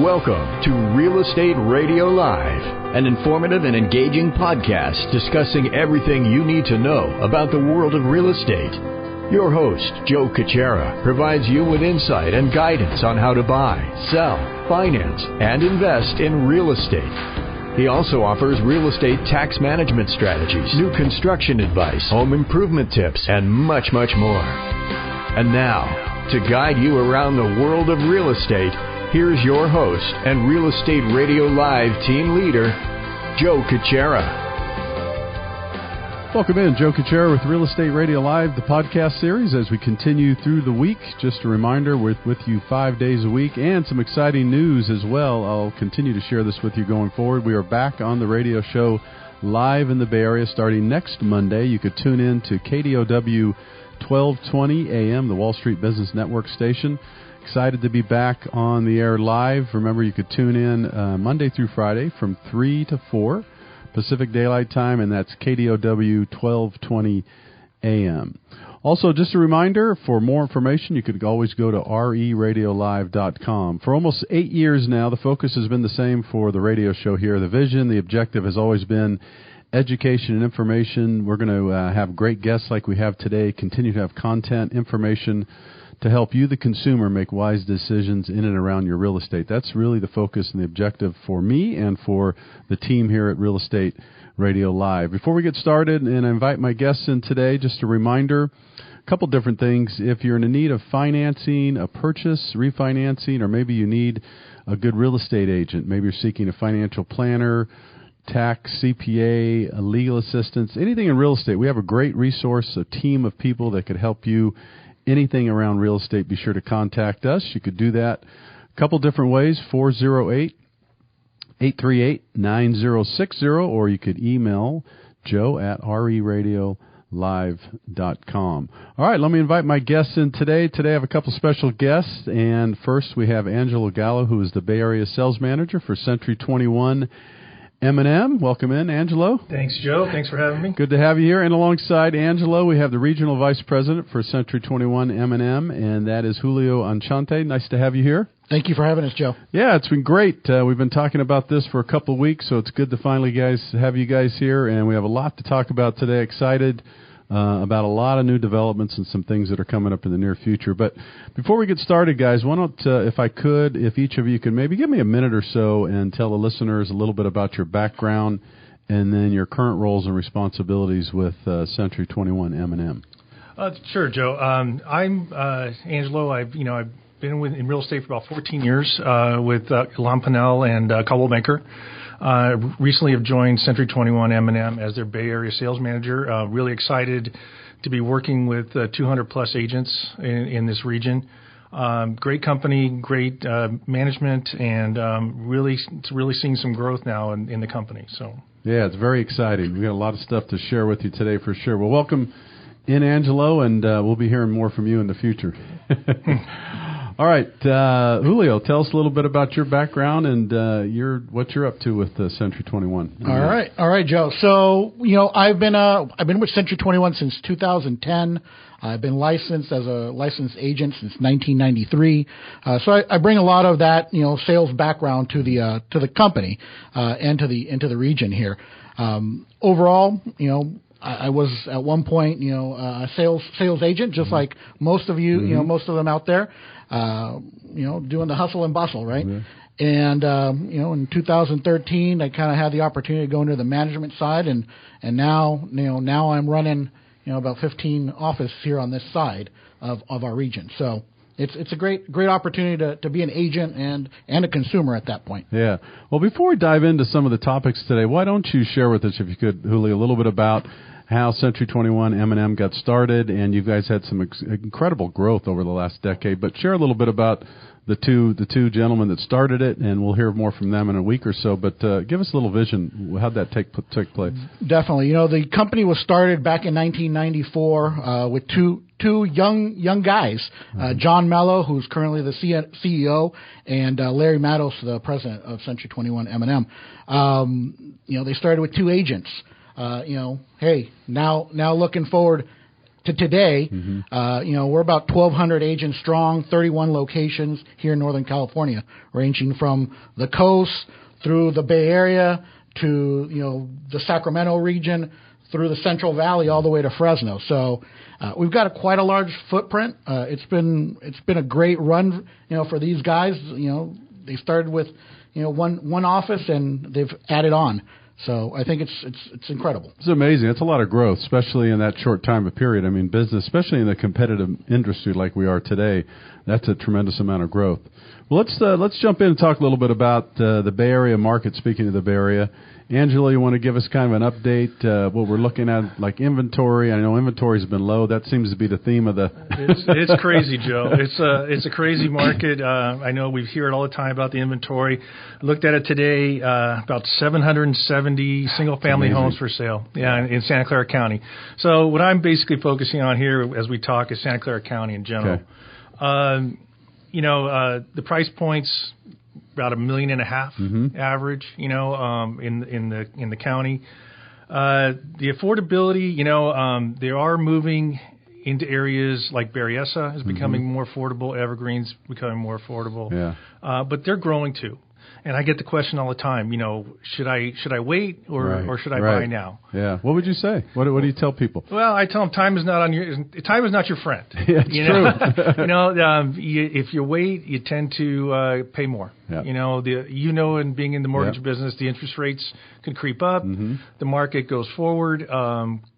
Welcome to Real Estate Radio Live, an informative and engaging podcast discussing everything you need to know about the world of real estate. Your host, Joe Caccera, provides you with insight and guidance on how to buy, sell, finance, and invest in real estate. He also offers real estate tax management strategies, new construction advice, home improvement tips, and much, much more. And now, to guide you around the world of real estate, here's your host and Real Estate Radio Live team leader, Joe Caccera. Welcome in, Joe Caccera with Real Estate Radio Live, the podcast series as we continue through the week. Just a reminder, we're with you 5 days a week and some exciting news as well. I'll continue to share this with you going forward. We are back on the radio show live in the Bay Area starting next Monday. You could tune in to KDOW 1220 AM, the Wall Street Business Network station. Excited to be back on the air live. Remember, you could tune in Monday through Friday from 3 to 4 Pacific Daylight Time, and that's KDOW 1220 AM. Also, just a reminder, for more information, you could always go to reradiolive.com. For almost 8 years now, the focus has been the same for the radio show here. The vision, the objective has always been education and information. We're going to have great guests like we have today, continue to have content, information to help you, the consumer, make wise decisions in and around your real estate. That's really the focus and the objective for me and for the team here at Real Estate Radio Live. Before we get started and I invite my guests in today, just a reminder, a couple different things. If you're in need of financing, a purchase, refinancing, or maybe you need a good real estate agent, maybe you're seeking a financial planner, tax, CPA, legal assistance, anything in real estate, we have a great resource, a team of people that could help you. Anything around real estate, be sure to contact us. You could do that a couple different ways, 408-838-9060, or you could email joe@reradiolive.com. All right, let me invite my guests in today. Today I have a couple special guests, and first we have Angelo Gallo, who is the Bay Area Sales Manager for Century 21 M&M. Welcome in, Angelo. Thanks, Joe. Thanks for having me. Good to have you here. And alongside Angelo, we have the Regional Vice President for Century 21 M&M, and that is Julio Anchante. Nice to have you here. Thank you for having us, Joe. Yeah, it's been great. We've been talking about this for a couple of weeks, so it's good to finally have you guys here, and we have a lot to talk about today. Excited about a lot of new developments and some things that are coming up in the near future. But before we get started, guys, why don't, if each of you could maybe give me a minute or so and tell the listeners a little bit about your background and then your current roles and responsibilities with Century 21 M&M. Sure, Joe. I'm Angelo. I've been in real estate for about 14 years with Lampanel and Coldwell Banker. Recently have joined Century 21 M&M as their Bay Area sales manager. Really excited to be working with 200-plus agents in this region. Great company, great management, and really seeing some growth now in the company. So yeah, it's very exciting. We got a lot of stuff to share with you today for sure. Well, welcome in, Angelo, and we'll be hearing more from you in the future. All right, Julio, tell us a little bit about your background and what you're up to with Century 21. All right, Joe. So I've been with Century 21 since 2010. I've been licensed as a licensed agent since 1993. So I bring a lot of that sales background to the company and to the region here. Overall, I was at one point a sales agent, just like most of you, most of them out there. Doing the hustle and bustle, right? Mm-hmm. And, in 2013, I kind of had the opportunity to go into the management side, and now I'm running, about 15 offices here on this side of our region. So it's a great opportunity to be an agent and a consumer at that point. Yeah. Well, before we dive into some of the topics today, why don't you share with us, if you could, Julio, a little bit about how Century 21 M&M got started, and you guys had some incredible growth over the last decade. But share a little bit about the two gentlemen that started it, and we'll hear more from them in a week or so. But give us a little vision. How'd that take place? Definitely. The company was started back in 1994 with two young guys, John Mello, who's currently the CEO, and Larry Gatos, the president of Century 21 M&M. They started with two agents. Hey, now looking forward, to today, we're about 1,200 agents strong, 31 locations here in Northern California, ranging from the coast through the Bay Area to, the Sacramento region, through the Central Valley, all the way to Fresno. So we've got quite a large footprint. It's been a great run, for these guys. They started with, one office and they've added on. So I think it's incredible. It's amazing. It's a lot of growth, especially in that short time of period. I mean, business, especially in the competitive industry like we are today, that's a tremendous amount of growth. Well, let's jump in and talk a little bit about the Bay Area market. Speaking of the Bay Area, Angelo, you want to give us kind of an update, what we're looking at, like inventory? I know inventory's been low. That seems to be the theme of the... It's crazy, Joe. It's a crazy market. I know we hear it all the time about the inventory. Looked at it today, about 770 single-family homes for sale, in Santa Clara County. So what I'm basically focusing on here as we talk is Santa Clara County in general. Okay. The price points... about $1.5 million average, in the county. The affordability, they are moving into areas like Berryessa is becoming more affordable. Evergreen's becoming more affordable. Yeah. But they're growing too. And I get the question all the time, should I wait or should I buy now? Yeah. What would you say? What do you tell people? Well, I tell them time is not your friend. Yeah, it's true. If you wait, you tend to pay more. Yeah. And being in the mortgage business, the interest rates can creep up. The market goes forward,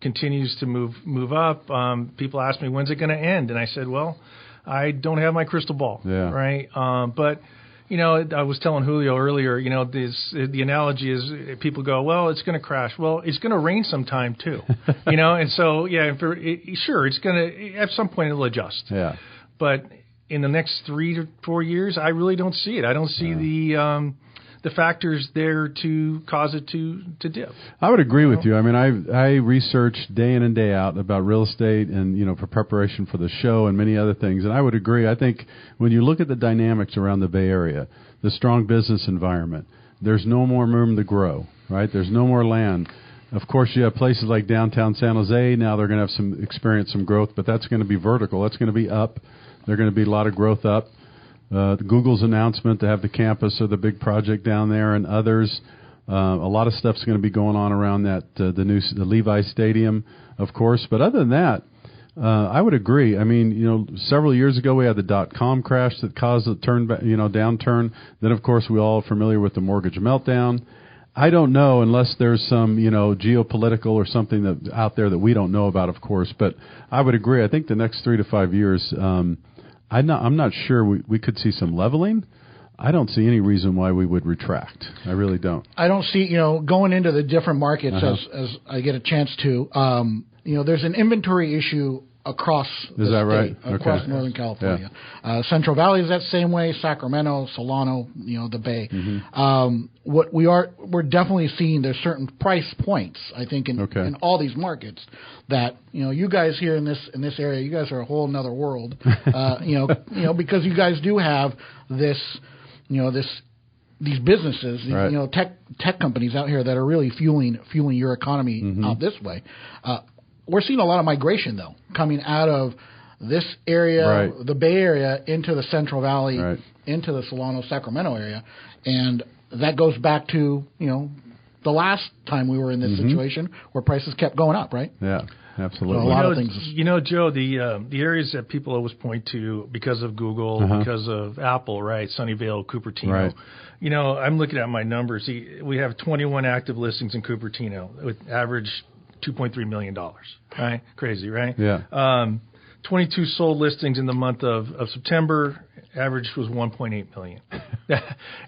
continues to move up. People ask me, when's it going to end? And I said, well, I don't have my crystal ball. Yeah. Right. But I was telling Julio earlier, the analogy is people go, well, it's going to crash. Well, it's going to rain sometime too, and so, sure, it's going to, at some point it'll adjust. Yeah. But in the next 3 to 4 years, I really don't see it. I don't see the factors there to cause it to dip. I would agree with you. I mean, I research day in and day out about real estate and, for preparation for the show and many other things. And I would agree. I think when you look at the dynamics around the Bay Area, the strong business environment, there's no more room to grow, right? There's no more land. Of course, you have places like downtown San Jose. Now they're going to have experience some growth, but that's going to be vertical. That's going to be up. There's going to be a lot of growth up. Google's announcement to have the campus or the big project down there and others. A lot of stuff's going to be going on around that, the Levi Stadium, of course. But other than that, I would agree. I mean, several years ago we had the .com crash that caused a downturn. Then, of course, we're all familiar with the mortgage meltdown. I don't know unless there's some, geopolitical or something that out there that we don't know about, of course. But I would agree. I think the next 3 to 5 years, I'm not sure we could see some leveling. I don't see any reason why we would retract. I really don't. I don't see, going into the different markets as I get a chance to, there's an inventory issue across the state, across Northern California. Yeah. Central Valley is that same way, Sacramento, Solano, the Bay. What we're definitely seeing, there's certain price points, I think, in all these markets that, you guys here in this area, you guys are a whole nother world, because you guys do have this, these businesses, tech companies out here that are really fueling your economy out this way. We're seeing a lot of migration, though, coming out of this area, the Bay Area, into the Central Valley, into the Solano, Sacramento area. And that goes back to, the last time we were in this situation where prices kept going up, right? Yeah, absolutely. So a lot of things. Joe, the areas that people always point to because of Google, because of Apple, right? Sunnyvale, Cupertino. Right. I'm looking at my numbers. We have 21 active listings in Cupertino with average $2.3 million, right? Crazy, right? Yeah. 22 sold listings in the month of September. Average was $1.8 million.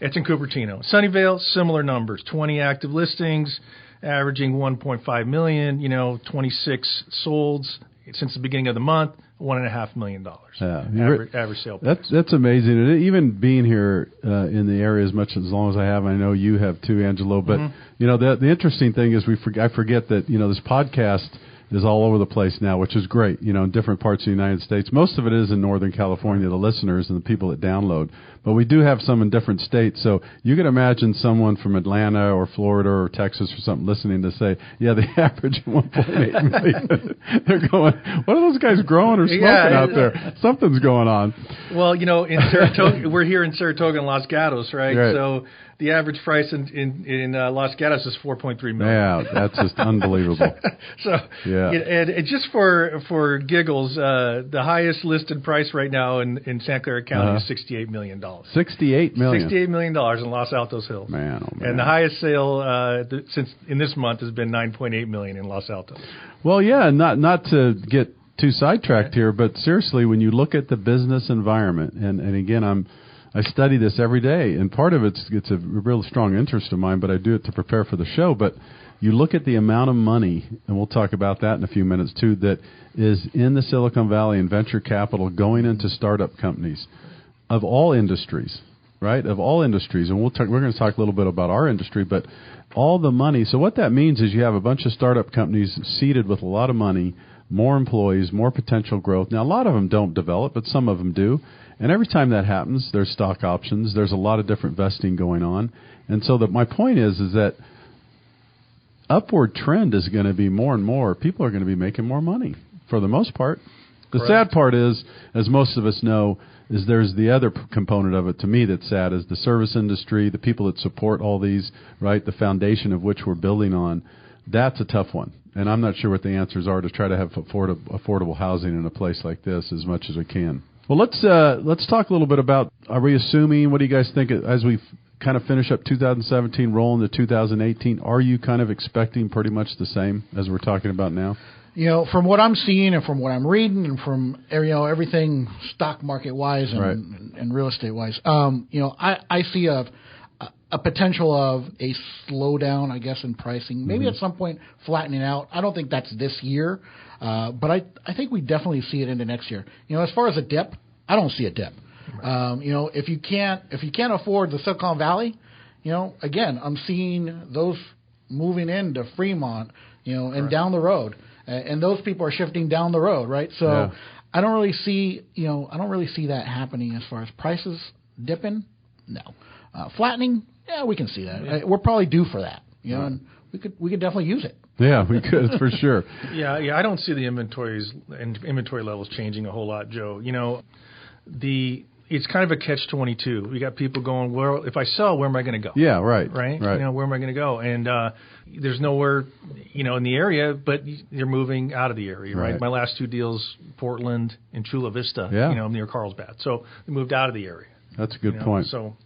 It's in Cupertino. Sunnyvale, similar numbers. 20 active listings, averaging $1.5 million. 26 solds since the beginning of the month. $1.5 million. Average sale price. That's amazing. And even being here in the area as long as I have, I know you have too, Angelo. But the interesting thing is I forget that this podcast is all over the place now, which is great. In different parts of the United States. Most of it is in Northern California, the listeners and the people that download. But we do have some in different states. So you can imagine someone from Atlanta or Florida or Texas or something listening to say, yeah, the average 1.8 million. They're going, what are those guys growing or smoking out there? Something's going on. Well, in Saratoga, we're here in Saratoga and Los Gatos, right? So the average price in Los Gatos is $4.3 million. Yeah, that's just unbelievable. So, and just for giggles, the highest listed price right now in Santa Clara County is $68 million. $68 million. $68 million in Los Altos Hills. Man, oh man. And the highest sale since in this month has been $9.8 million in Los Altos. Well, yeah, not to get too sidetracked here, but seriously, when you look at the business environment, and again, I study this every day, and part of it's a real strong interest of mine, but I do it to prepare for the show. But you look at the amount of money, and we'll talk about that in a few minutes too, that is in the Silicon Valley and venture capital going into startup companies of all industries, right? Of all industries, and we're going to talk a little bit about our industry, but all the money. So what that means is you have a bunch of startup companies seeded with a lot of money, more employees, more potential growth. Now, a lot of them don't develop, but some of them do. And every time that happens, there's stock options. There's a lot of different vesting going on. And so my point is that upward trend is going to be more and more. People are going to be making more money for the most part. The sad part is, as most of us know, is there's the other component of it to me that's sad is the service industry, the people that support all these, right, the foundation of which we're building on. That's a tough one. And I'm not sure what the answers are to try to have affordable housing in a place like this as much as we can. Well, let's talk a little bit about, are we assuming, what do you guys think as we kind of finish up 2017, roll into 2018, are you kind of expecting pretty much the same as we're talking about now? From what I'm seeing and from what I'm reading and from everything stock market wise and real estate wise, I see a potential of a slowdown, I guess, in pricing. Maybe at some point flattening out. I don't think that's this year, but I think we definitely see it into next year. As far as a dip, I don't see a dip. If you can't afford the Silicon Valley, again, I'm seeing those moving into Fremont, and down the road. And those people are shifting down the road, right? So I don't really see that happening as far as prices dipping. No, flattening. Yeah, we can see that. Yeah. We're probably due for that. And we could definitely use it. Yeah, we could for sure. Yeah. I don't see the inventory levels changing a whole lot, Joe. It's kind of a catch-22. We got people going, well, if I sell, where am I going to go? Yeah, right. Right. Where am I going to go? And there's nowhere, in the area, but you're moving out of the area, right? My last two deals, Portland and Chula Vista, near Carlsbad. So they moved out of the area. That's a good point. So.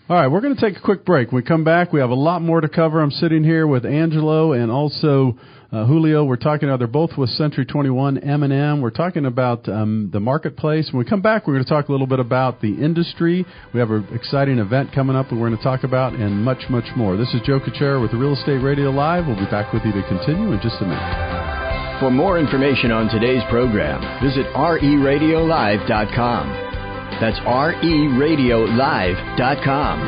All right, we're going to take a quick break. When we come back, we have a lot more to cover. I'm sitting here with Angelo and also Julio. We're talking they're both with Century 21, M&M. We're talking about the marketplace. When we come back, we're going to talk a little bit about the industry. We have an exciting event coming up that we're going to talk about and much, much more. This is Joe Kuchera with Real Estate Radio Live. We'll be back with you to continue in just a minute. For more information on today's program, visit reradiolive.com. That's reradiolive.com.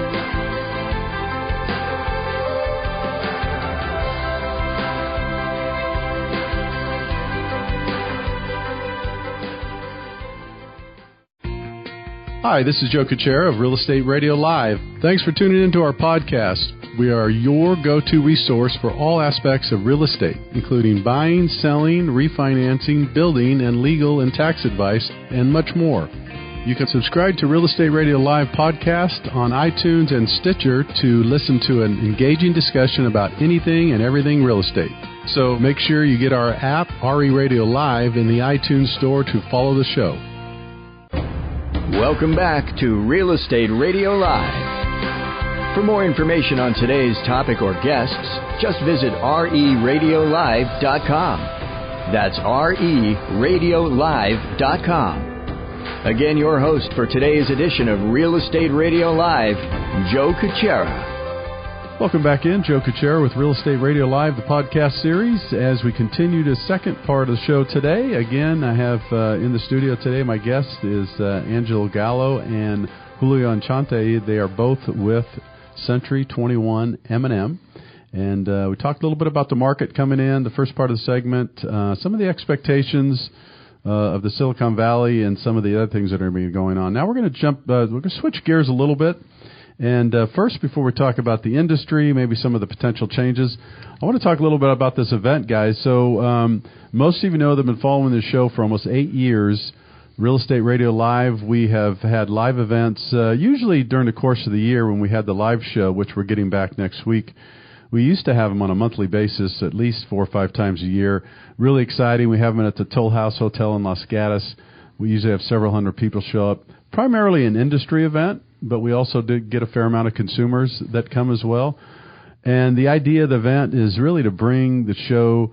Hi, this is Joe Kuchera of Real Estate Radio Live. Thanks for tuning into our podcast. We are your go-to resource for all aspects of real estate, including buying, selling, refinancing, building, and legal and tax advice, and much more. You can subscribe to Real Estate Radio Live podcast on iTunes and Stitcher to listen to an engaging discussion about anything and everything real estate. So make sure you get our app, RE Radio Live, in the iTunes store to follow the show. Welcome back to Real Estate Radio Live. For more information on today's topic or guests, just visit reradiolive.com. That's reradiolive.com. Again, your host for today's edition of Real Estate Radio Live, Joe Kuchera. Welcome back in, Joe Kuchera with Real Estate Radio Live, the podcast series. As we continue the second part of the show today, again, I have in the studio today, my guest is Angelo Gallo and Julio Anchante. They are both with Century 21 M&M. And we talked a little bit about the market coming in, the first part of the segment, some of the expectations of the Silicon Valley and some of the other things that are going to be going on. Now we're going to we're going to switch gears a little bit. And first, before we talk about the industry, maybe some of the potential changes, I want to talk a little bit about this event, guys. So most of you know that have been following this show for almost 8 years. Real Estate Radio Live, we have had live events, usually during the course of the year when we had the live show, which we're getting back next week. We used to have them on a monthly basis, at least 4 or 5 times a year. Really exciting. We have them at the Toll House Hotel in Los Gatos. We usually have several hundred people show up. Primarily an industry event, but we also did get a fair amount of consumers that come as well. And the idea of the event is really to bring the show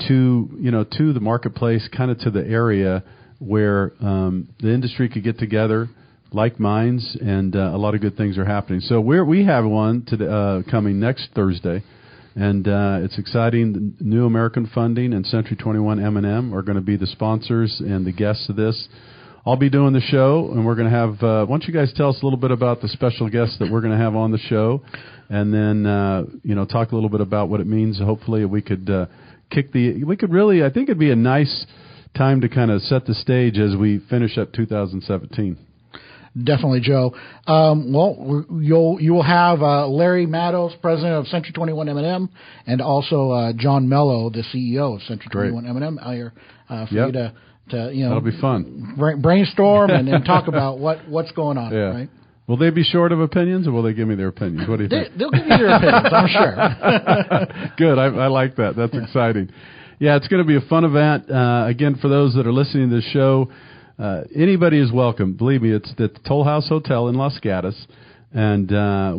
to the marketplace, kind of to the area where the industry could get together, like minds, and a lot of good things are happening. So we have one coming next Thursday, and it's exciting. New American Funding and Century 21 M&M are going to be the sponsors and the guests of this. I'll be doing the show, and we're going to have. Why don't you guys tell us a little bit about the special guests that we're going to have on the show, and then talk a little bit about what it means. Hopefully, we could I think it'd be a nice time to kind of set the stage as we finish up 2017. Definitely, Joe. You will have Larry Gatos, president of Century 21 M&M, and also John Mello, the CEO of Century 21 M&M, out here for you to that'll be fun. Brainstorm and talk about what's going on. Yeah. Right? Will they be short of opinions, or will they give me their opinions? What do you think? They'll give you their opinions, I'm sure. Good. I like that. That's exciting. Yeah, it's going to be a fun event. Again, for those that are listening to this show, anybody is welcome. Believe me, it's at the Toll House Hotel in Los Gatos, and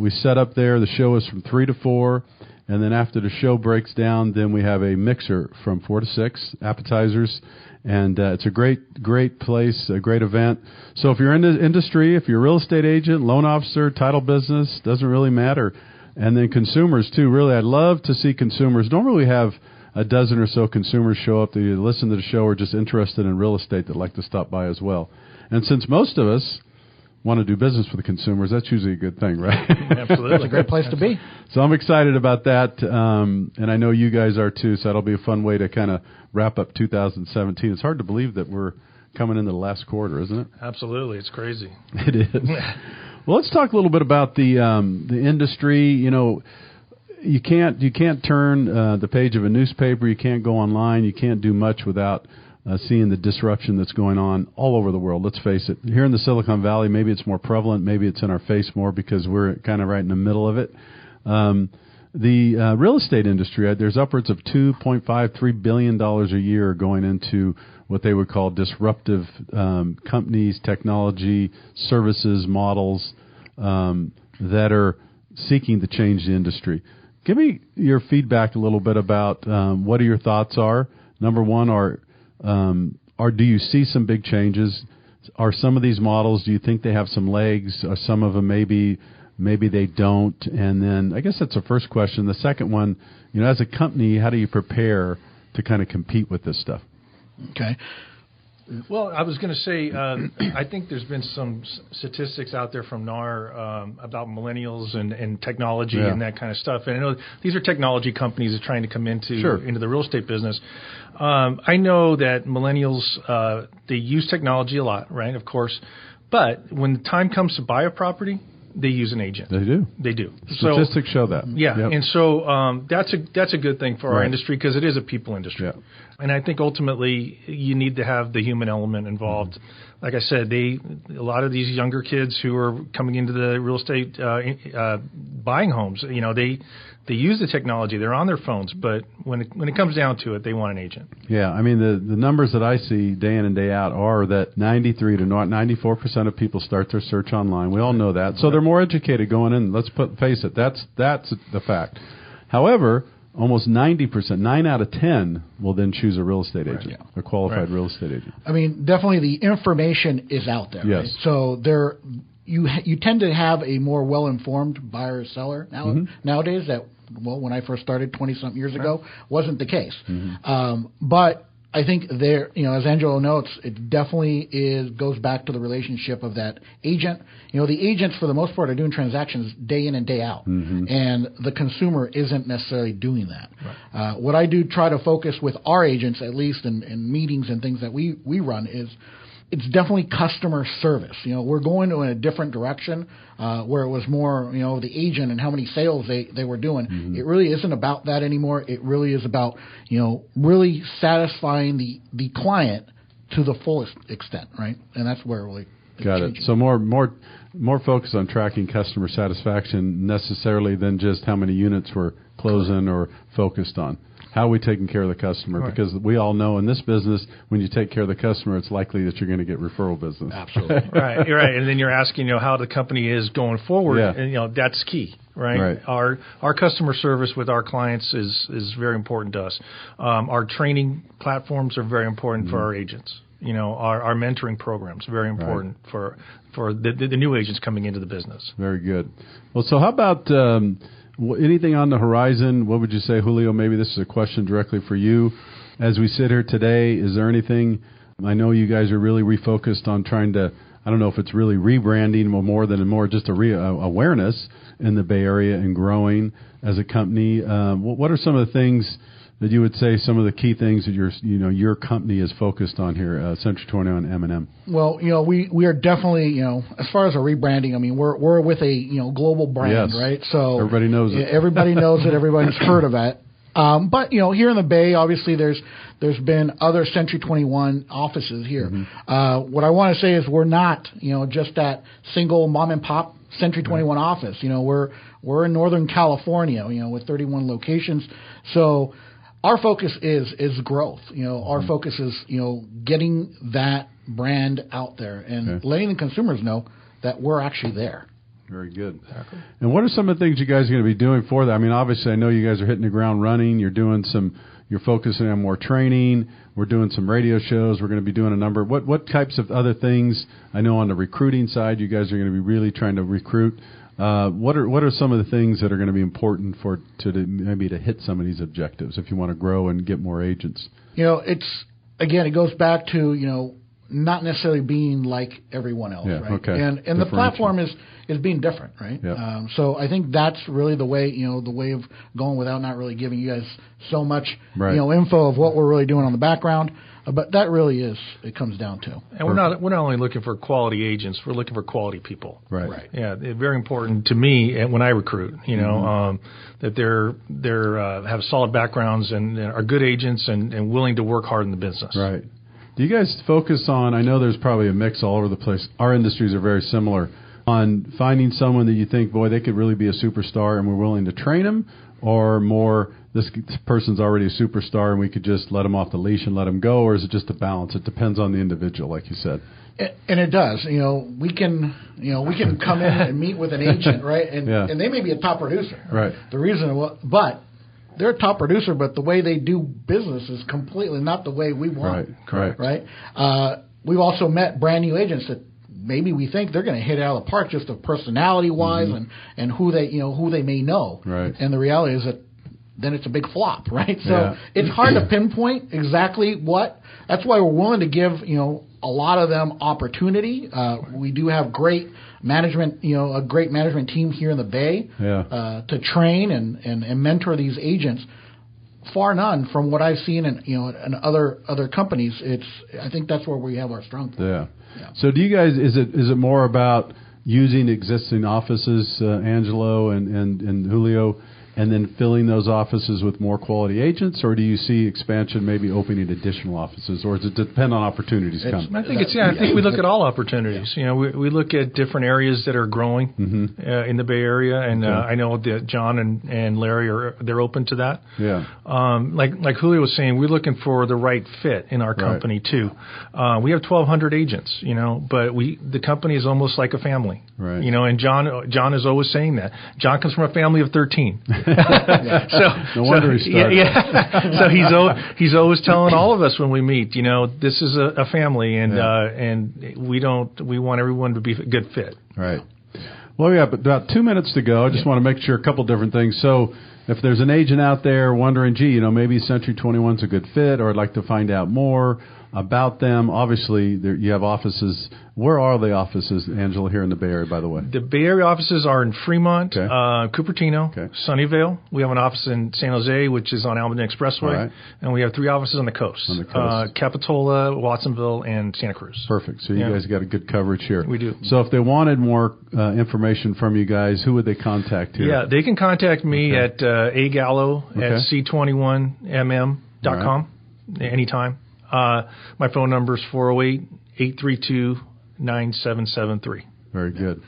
we set up there. The show is from 3 to 4, and then after the show breaks down, then we have a mixer from 4 to 6, appetizers, and it's a great place, a great event. So if you're in the industry, if you're a real estate agent, loan officer, title business, doesn't really matter. And then consumers, too. Really, I'd love to see consumers. Normally we have a dozen or so consumers show up to listen to the show or just interested in real estate that like to stop by as well. And since most of us want to do business with the consumers, that's usually a good thing, right? Absolutely. It's a great place to be. So I'm excited about that, and I know you guys are too, so that'll be a fun way to kind of wrap up 2017. It's hard to believe that we're coming into the last quarter, isn't it? Absolutely. It's crazy. It is. Well, let's talk a little bit about the industry. You can't turn the page of a newspaper. You can't go online. You can't do much without seeing the disruption that's going on all over the world. Let's face it. Here in the Silicon Valley, maybe it's more prevalent. Maybe it's in our face more because we're kind of right in the middle of it. The real estate industry, there's upwards of $2.53 billion a year going into what they would call disruptive companies, technology, services, models that are seeking to change the industry. Give me your feedback a little bit about what your thoughts are. Number one, do you see some big changes? Are some of these models, do you think they have some legs? Are some of them maybe they don't? And then I guess that's the first question. The second one, as a company, how do you prepare to kind of compete with this stuff? Okay. Well, I was going to say, I think there's been some statistics out there from NAR about millennials and technology and that kind of stuff. And I know these are technology companies that are trying to come into the real estate business. I know that millennials, they use technology a lot, right, of course. But when the time comes to buy a property, they use an agent. They do. Statistics show that. Yeah, yep. And so that's a good thing for our industry because it is a people industry. Yep. And I think ultimately you need to have the human element involved. Mm-hmm. Like I said, a lot of these younger kids who are coming into the real estate buying homes, they use the technology. They're on their phones, but when it comes down to it, they want an agent. Yeah, I mean the numbers that I see day in and day out are that 93 to 94% of people start their search online. We all know that, so they're more educated going in. Let's face it, that's the fact. However, almost 90%, 9 out of 10, will then choose a real estate agent, a qualified real estate agent. I mean, definitely the information is out there. Yes. Right? So you tend to have a more well-informed buyer or seller nowadays that, when I first started 20-something years ago, wasn't the case. Mm-hmm. But I think there, as Angelo notes, it definitely goes back to the relationship of that agent. The agents for the most part are doing transactions day in and day out, and the consumer isn't necessarily doing that. Right. What I do try to focus with our agents, at least in meetings and things that we run, is it's definitely customer service. We're going in a different direction where it was more, the agent and how many sales they were doing. It really isn't about that anymore. It really is about, really satisfying the client to the fullest extent, right? And that's where really got it. So more focus on tracking customer satisfaction necessarily than just how many units we're closing or focused on. How are we taking care of the customer? Right. Because we all know in this business, when you take care of the customer, it's likely that you're going to get referral business. Absolutely. Right. You're right. And then you're asking, how the company is going forward. Yeah. And, that's key, right? Our customer service with our clients is very important to us. Our training platforms are very important for our agents. Our mentoring programs, very important for the new agents coming into the business. Very good. Well, so how about anything on the horizon? What would you say, Julio? Maybe this is a question directly for you. As we sit here today, is there anything? I know you guys are really refocused on trying to, I don't know if it's really rebranding or more just awareness in the Bay Area and growing as a company. What are some of the things that you would say, some of the key things that your company is focused on here, Century 21 M&M? Well, we are definitely, as far as our rebranding, I mean, we're with a global brand, right? So everybody knows it. Everybody knows it. Everybody's heard of it. But here in the Bay, obviously, there's been other Century 21 offices here. What I want to say is we're not, just that single mom and pop Century 21 office. We're in Northern California, with 31 locations. So our focus is growth. Our focus is, getting that brand out there and letting the consumers know that we're actually there. Very good. Exactly. And what are some of the things you guys are going to be doing for that? I mean, obviously, I know you guys are hitting the ground running. You're focusing on more training. We're doing some radio shows. We're going to be doing a number. What types of other things? I know on the recruiting side, you guys are going to be really trying to recruit. What are some of the things that are going to be important to hit some of these objectives if you want to grow and get more agents? It goes back to not necessarily being like everyone else, right? Okay. And the platform is being different, right? Yep. So I think that's really the way of going without not really giving you guys so much info of what we're really doing on the background. But that really it comes down to. And we're not only looking for quality agents, we're looking for quality people. Right. Yeah, it's very important to me when I recruit, that they're have solid backgrounds and are good agents and willing to work hard in the business. Right. Do you guys focus on, I know there's probably a mix all over the place. Our industries are very similar, on finding someone that you think, boy, they could really be a superstar and we're willing to train them, or more, this person's already a superstar and we could just let them off the leash and let them go, or is it just a balance? It depends on the individual, like you said. And it does. We can come in and meet with an agent, right? And they may be a top producer. Right. The reason, but they're a top producer, but the way they do business is completely not the way we want. Right. Correct. Right. We've also met brand new agents that maybe we think they're going to hit it out of the park just of personality wise and who they may know. Right. And the reality is that then it's a big flop, right? So it's hard to pinpoint exactly what. That's why we're willing to give a lot of them opportunity. We do have great management, a great management team here in the Bay to train and mentor these agents. Far none from what I've seen in other companies. I think that's where we have our strong point. Yeah. So do you guys, is it more about using existing offices, Angelo and Julio, and then filling those offices with more quality agents, or do you see expansion, maybe opening additional offices, or does it depend on opportunities coming? I think we look at all opportunities. We look at different areas that are growing in the Bay Area, and I know that John and Larry they're open to that. Yeah. Like Julio was saying, we're looking for the right fit in our company too. We have 1,200 agents, but the company is almost like a family. Right. And John is always saying that. John comes from a family of 13. No wonder he started. So he's always telling all of us when we meet, this is a family, and we want everyone to be a good fit. Right. Well, but about 2 minutes to go. I just want to make sure a couple different things. So if there's an agent out there wondering, gee, maybe Century 21's a good fit, or I'd like to find out more about them. Obviously, you have offices. Where are the offices, Angelo, here in the Bay Area, by the way? The Bay Area offices are in Fremont, Cupertino, Okay. Sunnyvale. We have an office in San Jose, which is on Albany Expressway. All right. And we have 3 offices on the coast. Capitola, Watsonville, and Santa Cruz. Perfect. So you guys got a good coverage here. We do. So if they wanted more information from you guys, who would they contact here? Yeah, they can contact me at Gallo at c21mm.com anytime. My phone number is 408-832-9773. Very good.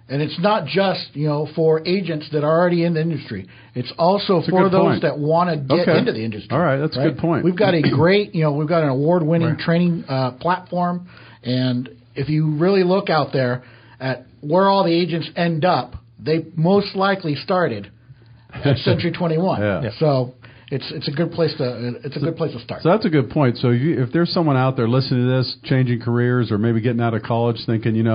And it's not just, for agents that are already in the industry. It's also for those that want to get into the industry. All right, that's a good point. We've got a great, we've got an award-winning training platform. And if you really look out there at where all the agents end up, they most likely started at Century 21. Yeah. So it's a good place to start. So that's a good point. So if there's someone out there listening to this, changing careers, or maybe getting out of college, thinking,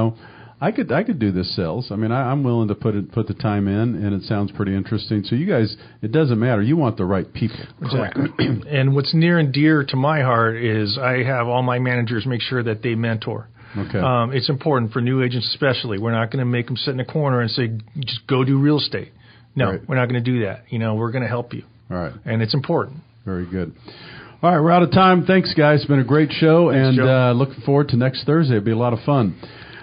I could do this sales. I mean, I'm willing to put the time in, and it sounds pretty interesting. So you guys, it doesn't matter. You want the right people. Exactly. And what's near and dear to my heart is I have all my managers make sure that they mentor. Okay. It's important for new agents especially. We're not going to make them sit in a corner and say, just go do real estate. No, we're not going to do that. We're going to help you. All right. And it's important. Very good. All right, we're out of time. Thanks, guys. It's been a great show, and looking forward to next Thursday. It'll be a lot of fun.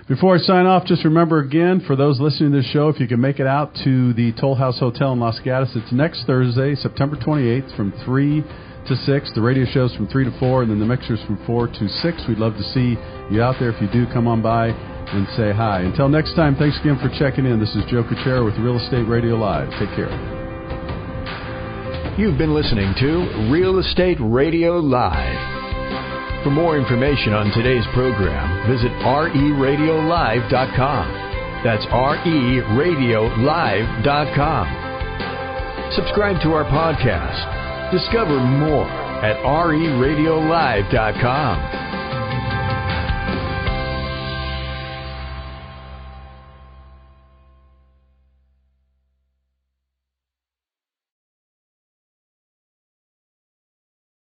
Before I sign off, just remember again, for those listening to this show, if you can make it out to the Toll House Hotel in Los Gatos, it's next Thursday, September 28th, from 3 to 6. The radio show's from 3 to 4, and then the mixer's from 4 to 6. We'd love to see you out there. If you do, come on by and say hi. Until next time, thanks again for checking in. This is Joe Kuchera with Real Estate Radio Live. Take care. You've been listening to Real Estate Radio Live. For more information on today's program, visit reradiolive.com. That's reradiolive.com. Subscribe to our podcast. Discover more at reradiolive.com.